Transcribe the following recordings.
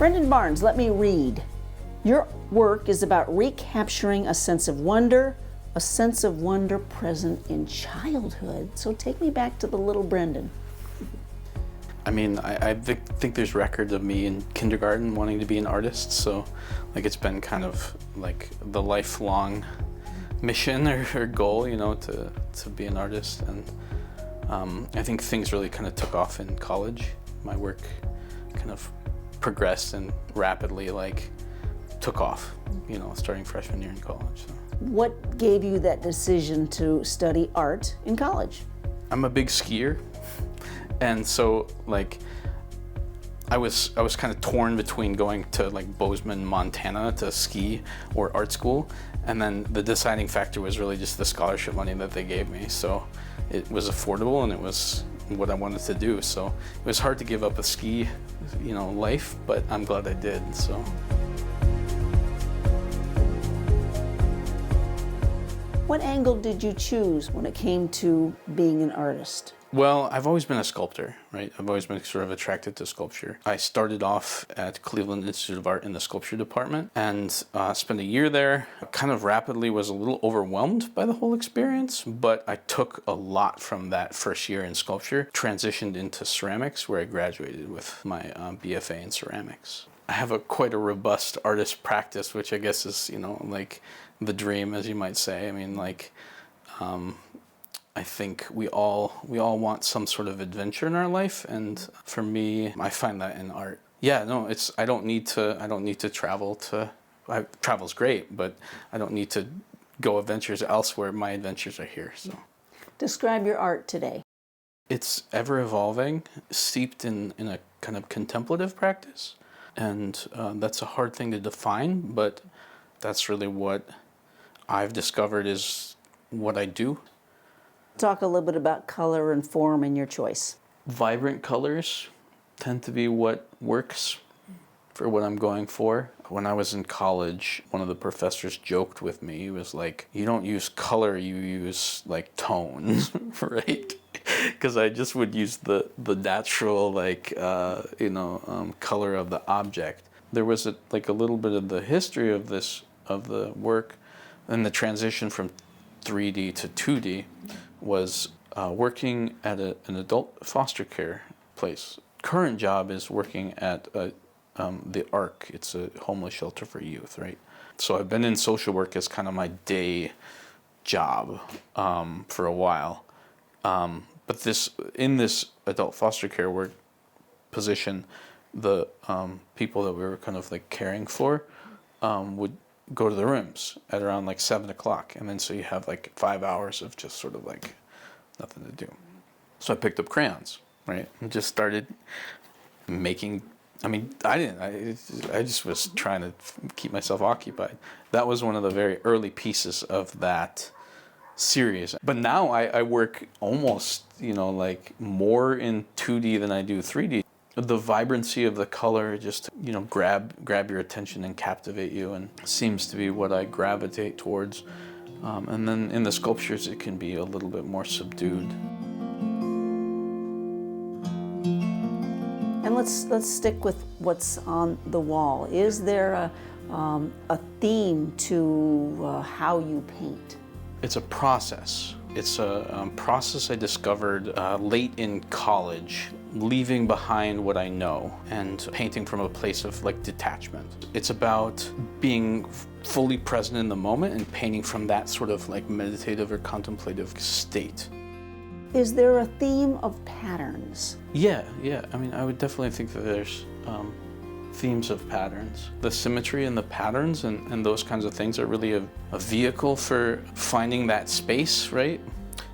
Brendan Barnes, let me read. Your work is about recapturing a sense of wonder present in childhood. So take me back to the little Brendan. I mean, I think there's records of me in kindergarten wanting to be an artist, so like it's been kind of like the lifelong mission or goal, you know, to be an artist. And I think things really kind of took off in college. My work kind of progressed and rapidly like took off, you know, starting freshman year in college. So. What gave you that decision to study art in college? I'm a big skier, and so like I was kind of torn between going to like Bozeman, Montana to ski or art school, and then the deciding factor was really just the scholarship money that they gave me. So it was affordable and it was what I wanted to do. So it was hard to give up a ski, you know, life, but I'm glad I did. So. What angle did you choose when it came to being an artist? Well, I've always been a sculptor, right? I've always been sort of attracted to sculpture. I started off at Cleveland Institute of Art in the sculpture department and spent a year there. Kind of rapidly was a little overwhelmed by the whole experience, but I took a lot from that first year in sculpture, transitioned into ceramics where I graduated with my BFA in ceramics. I have quite a robust artist practice, which I guess is, you know, like the dream, as you might say. I mean, like, I think we all want some sort of adventure in our life, and for me, I find that in art. Yeah, no, I don't need to travel to. Travel's great, but I don't need to go adventures elsewhere. My adventures are here. So, describe your art today. It's ever evolving, steeped in a kind of contemplative practice, and that's a hard thing to define, but that's really what I've discovered is what I do. Talk a little bit about color and form in your choice. Vibrant colors tend to be what works for what I'm going for. When I was in college, one of the professors joked with me. He was like, you don't use color, you use like tones, right? Because I just would use the natural like, color of the object. There was a little bit of the history of the work, and the transition from 3D to 2D was working at an adult foster care place. Current job is working at the ARC. It's a homeless shelter for youth, right? So I've been in social work as kind of my day job for a while. But in this adult foster care work position, the people that we were kind of like caring for would go to the rooms at around like 7 o'clock. And then so you have like 5 hours of just sort of like nothing to do. So I picked up crayons, right? And just started making, I just was trying to keep myself occupied. That was one of the very early pieces of that series. But now I work almost, like more in 2D than I do 3D. The vibrancy of the color just, grab your attention and captivate you, and seems to be what I gravitate towards. And then in the sculptures, it can be a little bit more subdued. And let's stick with what's on the wall. Is there a theme to how you paint? It's a process. It's a process I discovered late in college, leaving behind what I know and painting from a place of like detachment. It's about being fully present in the moment and painting from that sort of like meditative or contemplative state. Is there a theme of patterns? Yeah. I mean, I would definitely think that there's themes of patterns. The symmetry and the patterns and those kinds of things are really a vehicle for finding that space, right?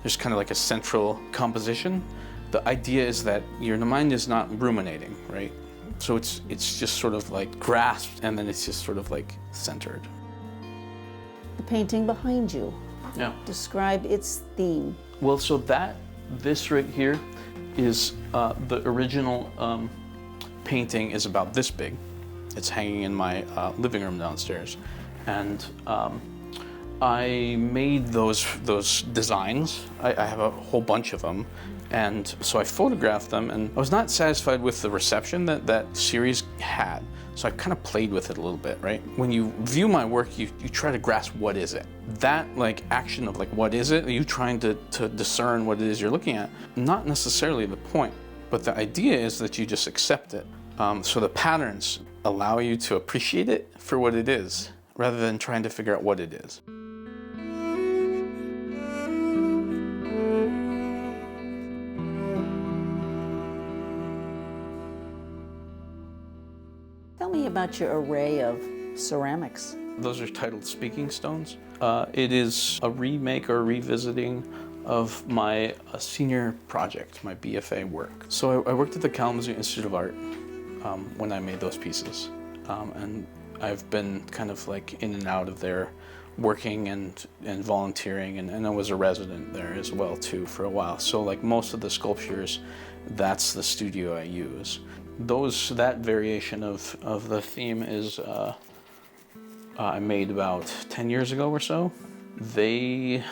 There's kind of like a central composition. The idea is that your mind is not ruminating, right? So it's just sort of like grasped, and then it's just sort of like centered. The painting behind you. Yeah. Describe its theme. Well, so this right here is the original painting is about this big. It's hanging in my living room downstairs. And I made those designs. I have a whole bunch of them, and so I photographed them, and I was not satisfied with the reception that series had. So I kind of played with it a little bit, right? When you view my work, you try to grasp what is it. That like action of like what is it, you trying to discern what it is you're looking at, not necessarily the point, but the idea is that you just accept it. So the patterns allow you to appreciate it for what it is, rather than trying to figure out what it is. Tell me about your array of ceramics. Those are titled Speaking Stones. It is a remake or revisiting of my senior project, my BFA work. So I worked at the Kalamazoo Institute of Art when I made those pieces. And I've been kind of like in and out of there working and volunteering, and I was a resident there as well too for a while. So like most of the sculptures, that's the studio I use. That variation of the theme is I made about 10 years ago or so. They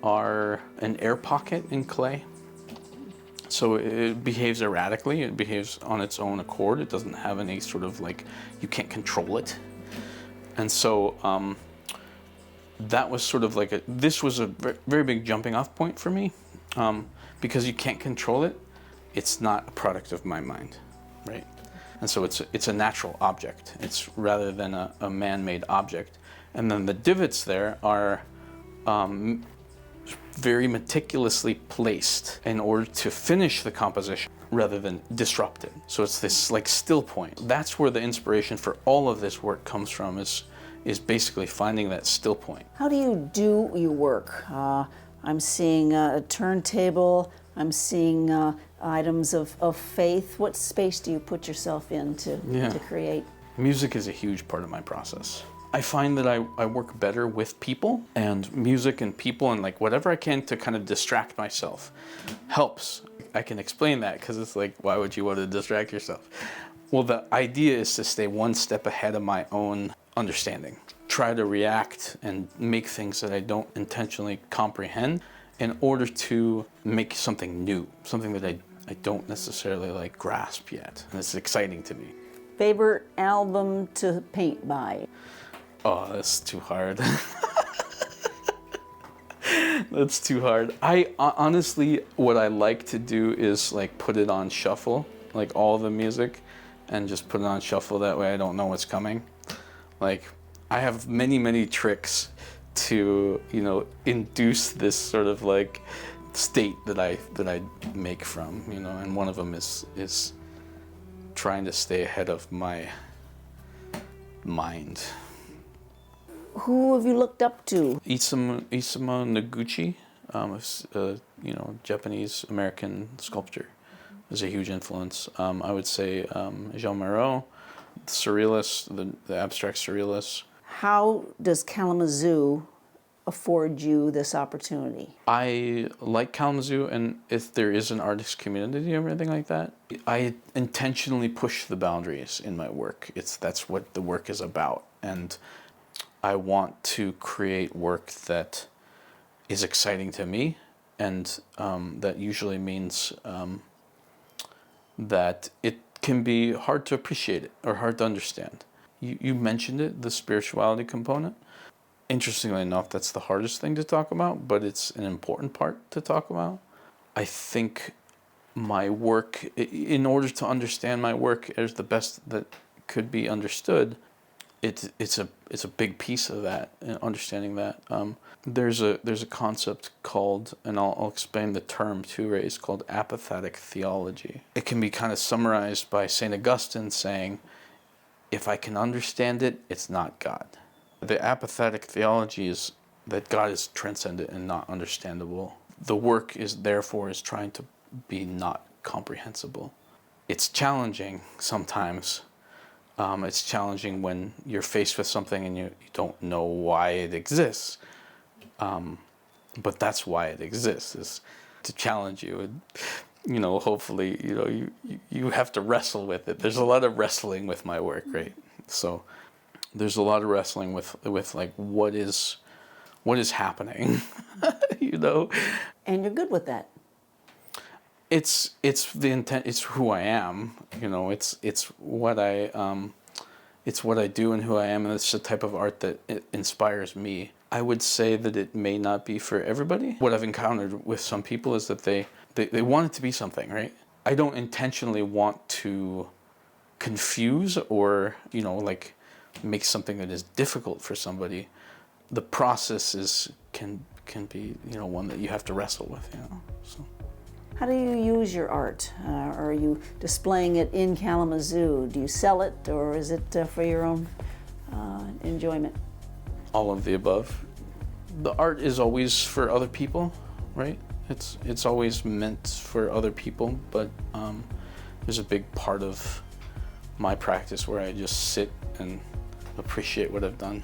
are an air pocket in clay. So it behaves erratically, it behaves on its own accord. It doesn't have any sort of like, you can't control it. And so that was sort of like this was a very big jumping off point for me, because you can't control it. It's not a product of my mind, right? And so it's a natural object. It's rather than a man-made object. And then the divots there are very meticulously placed in order to finish the composition rather than disrupt it. So it's this like still point. That's where the inspiration for all of this work comes from, is basically finding that still point. How do you do your work? I'm seeing a turntable, I'm seeing items of faith. What space do you put yourself in to create? Music is a huge part of my process. I find that I work better with people, and music and people and like whatever I can to kind of distract myself helps. I can explain that because it's like, why would you want to distract yourself? Well, the idea is to stay one step ahead of my own understanding. Try to react and make things that I don't intentionally comprehend in order to make something new, something that I don't necessarily like grasp yet. And it's exciting to me. Favorite album to paint by? Oh, that's too hard. That's too hard. I honestly, what I like to do is like put it on shuffle, like all the music, and just put it on shuffle. That way I don't know what's coming. Like I have many tricks to, you know, induce this sort of like state that I make from, you know, and one of them is trying to stay ahead of my mind. Who have you looked up to? Isamu Noguchi, you know, Japanese American sculptor, is a huge influence. I would say Jean Moreau, the surrealists, the abstract surrealists. How does Kalamazoo afford you this opportunity? I like Kalamazoo, and if there is an artist community or anything like that, I intentionally push the boundaries in my work. That's what the work is about, and I want to create work that is exciting to me, and that usually means that it can be hard to appreciate it or hard to understand. You mentioned it, the spirituality component. Interestingly enough, that's the hardest thing to talk about, but it's an important part to talk about. I think my work, in order to understand my work as the best that could be understood, it's a big piece of that, understanding that. There's a concept called, and I'll explain the term too, right? It's called apathetic theology. It can be kind of summarized by St. Augustine saying, if I can understand it, it's not God. The apathetic theology is that God is transcendent and not understandable. The work is therefore trying to be not comprehensible. It's challenging sometimes. It's challenging when you're faced with something and you don't know why it exists. But that's why it exists, is to challenge you. And, you know, hopefully, you know, you have to wrestle with it. There's a lot of wrestling with my work, right? So there's a lot of wrestling with like what is what is happening, you know? And you're good with that. It's the intent. It's who I am. You know, it's what I do and who I am, and it's the type of art that it inspires me. I would say that it may not be for everybody. What I've encountered with some people is that they want it to be something, right? I don't intentionally want to confuse or, you know, like make something that is difficult for somebody. The process can be, you know, one that you have to wrestle with, you know. So. How do you use your art? Are you displaying it in Kalamazoo? Do you sell it, or is it for your own enjoyment? All of the above. The art is always for other people, right? It's always meant for other people, but there's a big part of my practice where I just sit and appreciate what I've done.